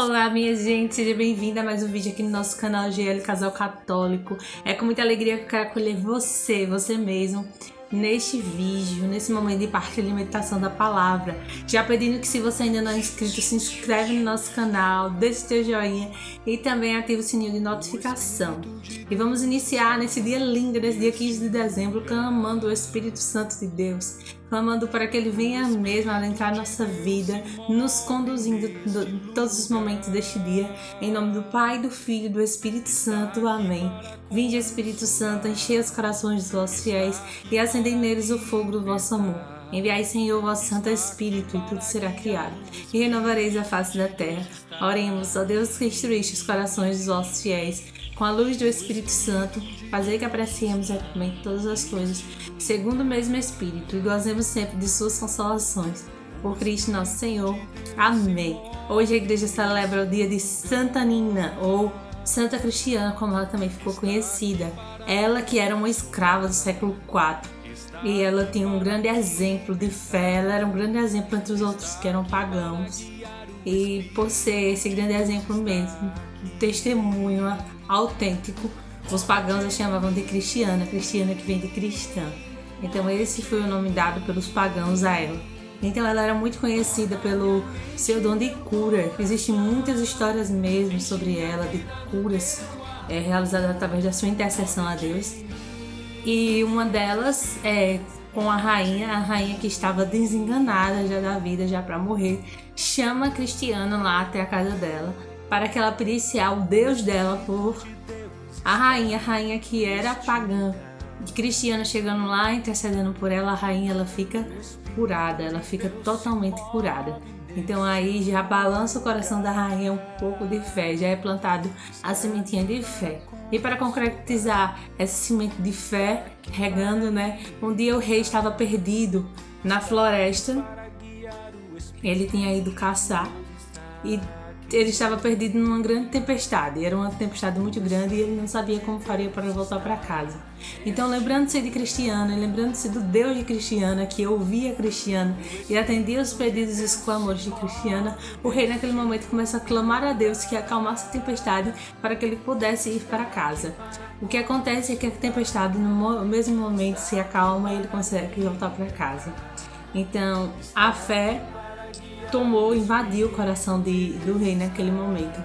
Olá, minha gente, seja bem-vinda a mais um vídeo aqui no nosso canal GL Casal Católico. É com muita alegria que eu quero acolher você mesmo, neste vídeo, nesse momento de partilha e meditação da palavra. Já pedindo que, se você ainda não é inscrito, se inscreve no nosso canal, deixe seu joinha e também ative o sininho de notificação. E vamos iniciar nesse dia lindo, nesse dia 15 de dezembro, clamando o Espírito Santo de Deus, clamando para que Ele venha mesmo adentrar nossa vida, nos conduzindo em todos os momentos deste dia, em nome do Pai, do Filho e do Espírito Santo. Amém. Vinde, Espírito Santo, enchei os corações dos vossos fiéis e acendei neles o fogo do vosso amor. Enviai, Senhor, o vosso Santo Espírito, e tudo será criado, e renovareis a face da terra. Oremos, ó Deus, que instruíste os corações dos vossos fiéis, com a luz do Espírito Santo, fazei que apreciemos retamente todas as coisas, segundo o mesmo Espírito, e gozemos sempre de suas consolações. Por Cristo nosso Senhor. Amém. Hoje a igreja celebra o dia de Santa Nina, ou Santa Cristiana, como ela também ficou conhecida. Ela que era uma escrava do século IV. E ela tinha um grande exemplo de fé, ela era um grande exemplo entre os outros que eram pagãos. E por ser esse grande exemplo mesmo, de testemunho autêntico, os pagãos a chamavam de cristiana, cristiana que vem de cristã. Então esse foi o nome dado pelos pagãos a ela. Então ela era muito conhecida pelo seu dom de cura. Existem muitas histórias mesmo sobre ela, de curas realizadas através da sua intercessão a Deus. E uma delas é com a rainha que estava desenganada já da vida, já para morrer, chama a Cristiana lá até a casa dela, para que ela pedisse ao Deus dela por a rainha que era pagã. Cristiana chegando lá, intercedendo por ela, a rainha ela fica curada, ela fica totalmente curada. Então aí já balança o coração da rainha um pouco de fé, já é plantado a sementinha de fé. E para concretizar essa semente de fé, regando, um dia o rei estava perdido na floresta, ele tinha ido caçar e ele estava perdido numa grande tempestade. Era uma tempestade muito grande e ele não sabia como faria para voltar para casa. Então, lembrando-se de Cristiana, lembrando-se do Deus de Cristiana, que ouvia Cristiana e atendia os pedidos e os clamores de Cristiana, o rei naquele momento começa a clamar a Deus que acalmasse a tempestade para que ele pudesse ir para casa. O que acontece é que a tempestade no mesmo momento se acalma e ele consegue voltar para casa. Então, a fé invadiu o coração do rei naquele momento.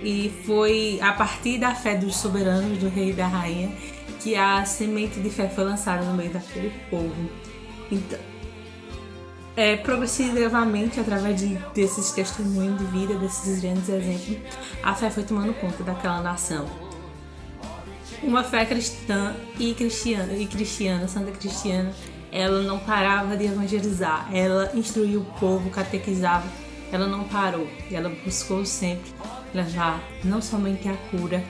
E foi a partir da fé dos soberanos, do rei e da rainha, que a semente de fé foi lançada no meio daquele povo. Então, progressivamente, através desses testemunhos de vida, desses grandes exemplos, a fé foi tomando conta daquela nação. Uma fé cristã e cristiana, Santa Cristiana, ela não parava de evangelizar, ela instruiu o povo, catequizava, ela não parou. Ela buscou sempre levar não somente a cura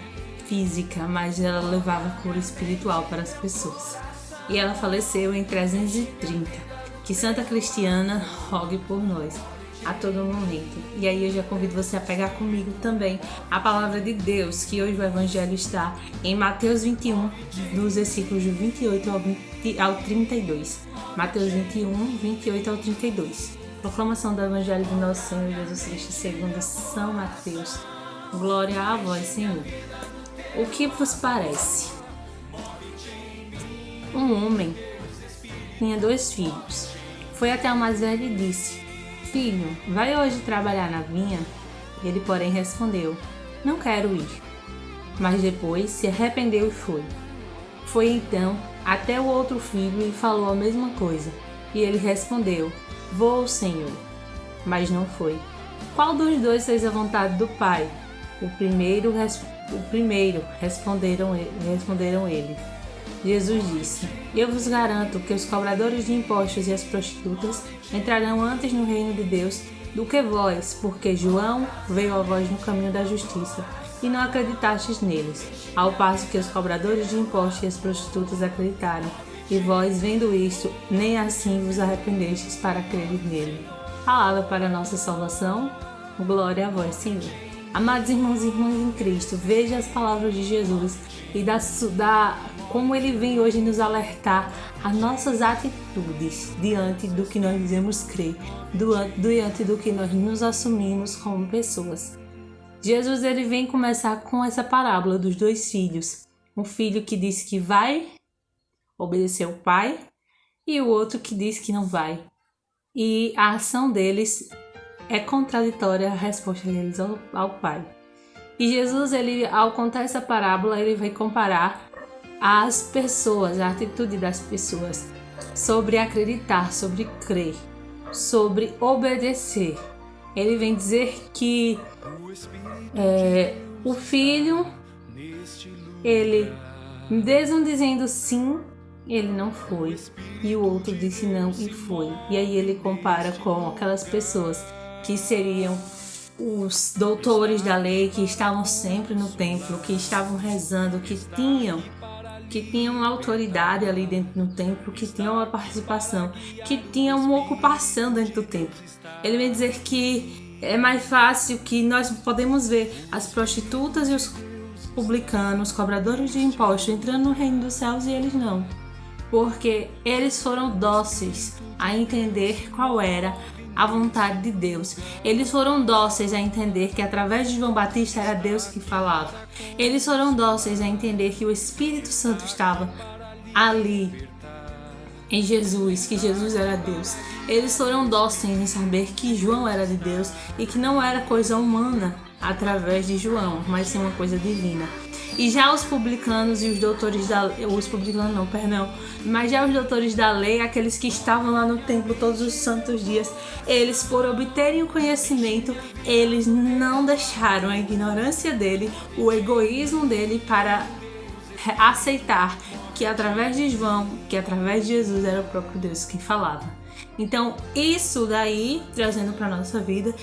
física, mas ela levava a cura espiritual para as pessoas. E ela faleceu em 330. Que Santa Cristiana rogue por nós a todo momento. E aí eu já convido você a pegar comigo também a palavra de Deus, que hoje o Evangelho está em Mateus 21, dos versículos de 28 ao 32. Mateus 21, 28 ao 32. Proclamação do Evangelho do nosso Senhor Jesus Cristo segundo São Mateus. Glória a vós, Senhor. O que vos parece? Um homem tinha 2 filhos. Foi até o mais velho e disse: Filho, vai hoje trabalhar na vinha? Ele, porém, respondeu: Não quero ir. Mas depois se arrependeu e foi. Foi então até o outro filho e falou a mesma coisa. E ele respondeu: Vou, Senhor. Mas não foi. Qual dos 2 fez a vontade do Pai? O primeiro, responderam ele. Jesus disse: Eu vos garanto que os cobradores de impostos e as prostitutas entrarão antes no reino de Deus do que vós, porque João veio a vós no caminho da justiça e não acreditastes neles, ao passo que os cobradores de impostos e as prostitutas acreditaram, e vós, vendo isto, nem assim vos arrependestes para creres nele. Palavra para a nossa salvação. Glória a vós, Senhor. Amados irmãos e irmãs em Cristo, veja as palavras de Jesus e como ele vem hoje nos alertar as nossas atitudes diante do que nós dizemos crer, diante do que nós nos assumimos como pessoas. Jesus ele vem começar com essa parábola dos dois filhos. Um filho que diz que vai obedecer ao pai e o outro que diz que não vai. E a ação deles é contraditória à resposta deles ao pai. E Jesus, ele, ao contar essa parábola, ele vai comparar as pessoas, a atitude das pessoas sobre acreditar, sobre crer, sobre obedecer. Ele vem dizer que o filho, ele, mesmo dizendo sim, ele não foi. E o outro disse não e foi. E aí ele compara com aquelas pessoas que seriam os doutores da lei, que estavam sempre no templo, que estavam rezando, que tinham autoridade ali dentro do templo, que tinham uma participação, que tinham uma ocupação dentro do templo. Ele vem dizer que é mais fácil, que nós podemos ver as prostitutas e os publicanos, cobradores de impostos, entrando no reino dos céus e eles não. Porque eles foram dóceis a entender qual era a vontade de Deus. Eles foram dóceis a entender que através de João Batista era Deus que falava. Eles foram dóceis a entender que o Espírito Santo estava ali em Jesus, que Jesus era Deus. Eles foram dóceis em saber que João era de Deus e que não era coisa humana através de João, mas sim uma coisa divina. E já os publicanos e os doutores da lei, mas já os doutores da lei, aqueles que estavam lá no templo todos os santos dias, eles, por obterem o conhecimento, eles não deixaram a ignorância dele, o egoísmo dele, para aceitar que através de João, que através de Jesus era o próprio Deus que falava. Então, isso daí, trazendo para a nossa vida,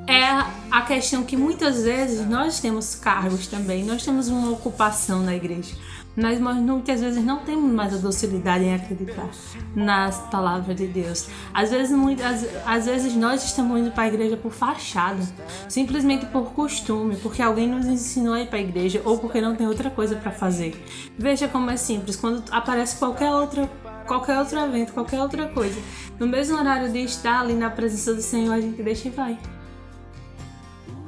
é a questão que muitas vezes nós temos cargos também, nós temos uma ocupação na igreja, mas muitas vezes não temos mais a docilidade em acreditar nas palavras de Deus. Às vezes nós estamos indo para a igreja por fachada, simplesmente por costume, porque alguém nos ensinou a ir para a igreja ou porque não tem outra coisa para fazer. Veja como é simples, quando aparece qualquer outro evento, qualquer outra coisa, no mesmo horário de estar ali na presença do Senhor, a gente deixa e vai.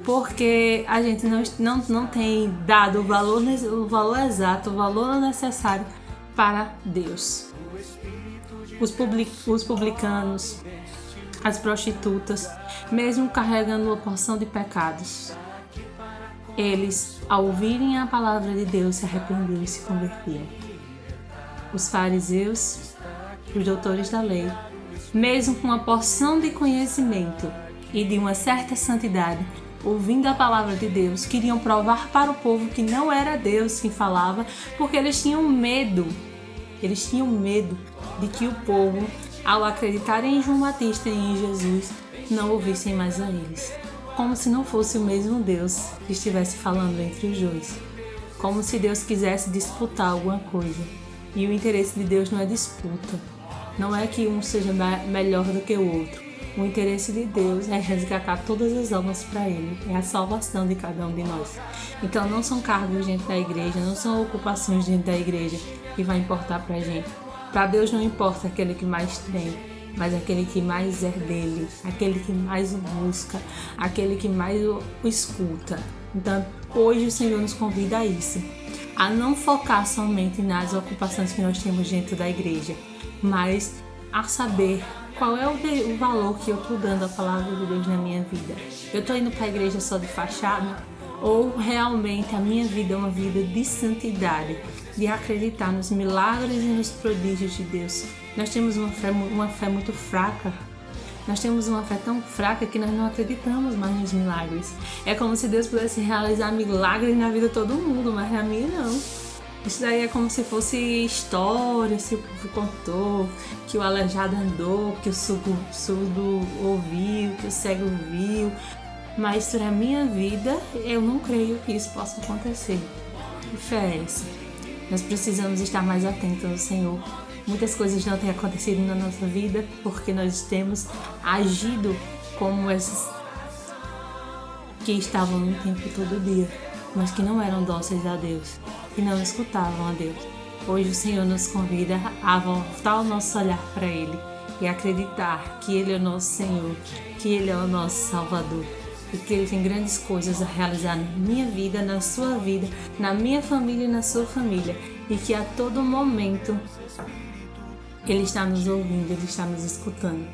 Porque a gente não tem dado o valor exato, o valor necessário para Deus. Os publicanos, as prostitutas, mesmo carregando uma porção de pecados, eles, ao ouvirem a palavra de Deus, se arrependiam e se convertiam. Os fariseus, os doutores da lei, mesmo com uma porção de conhecimento e de uma certa santidade, ouvindo a palavra de Deus, queriam provar para o povo que não era Deus quem falava, porque eles tinham medo de que o povo, ao acreditarem em João Batista e em Jesus, não ouvissem mais a eles. Como se não fosse o mesmo Deus que estivesse falando entre os dois. Como se Deus quisesse disputar alguma coisa. E o interesse de Deus não é disputa. Não é que um seja melhor do que o outro. O interesse de Deus é resgatar todas as almas para Ele. É a salvação de cada um de nós. Então não são cargos dentro da igreja, não são ocupações dentro da igreja que vai importar para a gente. Para Deus não importa aquele que mais tem, mas aquele que mais é dele, aquele que mais o busca, aquele que mais o escuta. Então hoje o Senhor nos convida a isso. A não focar somente nas ocupações que nós temos dentro da igreja, mas a saber qual é o valor que eu estou dando à palavra de Deus na minha vida. Eu estou indo para a igreja só de fachada? Ou realmente a minha vida é uma vida de santidade, de acreditar nos milagres e nos prodígios de Deus? Nós temos uma fé muito fraca. Nós temos uma fé tão fraca que nós não acreditamos mais nos milagres. É como se Deus pudesse realizar milagres na vida de todo mundo, mas na minha não. Isso daí é como se fosse história, se o povo contou, que o aleijado andou, que o surdo ouviu, que o cego viu. Mas para a minha vida, eu não creio que isso possa acontecer. Que fé é essa? Nós precisamos estar mais atentos ao Senhor. Muitas coisas não têm acontecido na nossa vida porque nós temos agido como esses que estavam no templo todo dia, mas que não eram dóceis a Deus, que não escutavam a Deus. Hoje o Senhor nos convida a voltar o nosso olhar para Ele e acreditar que Ele é o nosso Senhor, que Ele é o nosso Salvador, e que Ele tem grandes coisas a realizar na minha vida, na sua vida, na minha família e na sua família, e que a todo momento Ele está nos ouvindo, Ele está nos escutando.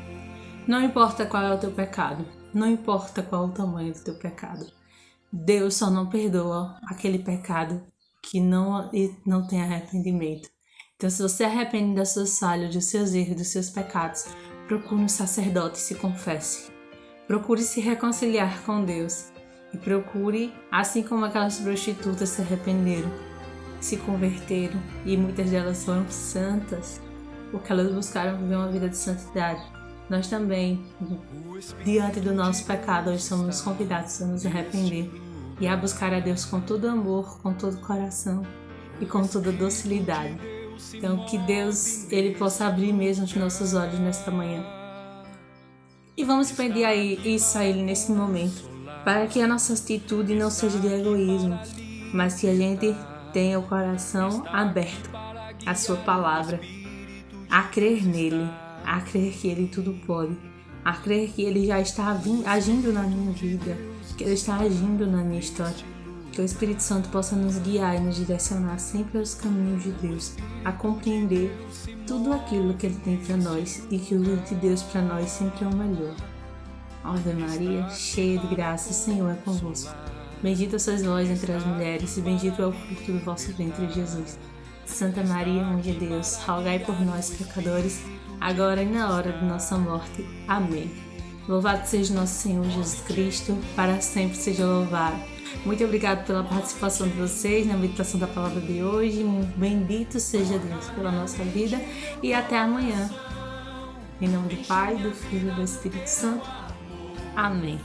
Não importa qual é o teu pecado, não importa qual é o tamanho do teu pecado, Deus só não perdoa aquele pecado que não tem arrependimento. Então, se você arrepende das suas falhas, dos seus erros, dos seus pecados, procure um sacerdote e se confesse. Procure se reconciliar com Deus. E procure, assim como aquelas prostitutas se arrependeram, se converteram, e muitas delas foram santas, porque elas buscaram viver uma vida de santidade. Nós também, diante do nosso pecado, hoje somos convidados a nos arrepender e a buscar a Deus com todo amor, com todo coração e com toda docilidade. Então, que Deus Ele possa abrir mesmo os nossos olhos nesta manhã. E vamos pedir isso a Ele nesse momento, para que a nossa atitude não seja de egoísmo, mas que a gente tenha o coração aberto à Sua palavra, a crer nele, a crer que Ele tudo pode, a crer que Ele já está agindo na minha vida, que Ele está agindo na minha história. Que o Espírito Santo possa nos guiar e nos direcionar sempre aos caminhos de Deus, a compreender tudo aquilo que Ele tem para nós e que o de Deus para nós sempre é o melhor. Ave Maria, cheia de graça, o Senhor é convosco. Bendita sois vós entre as mulheres e bendito é o fruto do vosso ventre, Jesus. Santa Maria, Mãe de Deus, rogai por nós, pecadores, agora e na hora de nossa morte. Amém. Louvado seja nosso Senhor Jesus Cristo, para sempre seja louvado. Muito obrigado pela participação de vocês na meditação da palavra de hoje. Bendito seja Deus pela nossa vida e até amanhã. Em nome do Pai, do Filho e do Espírito Santo. Amém.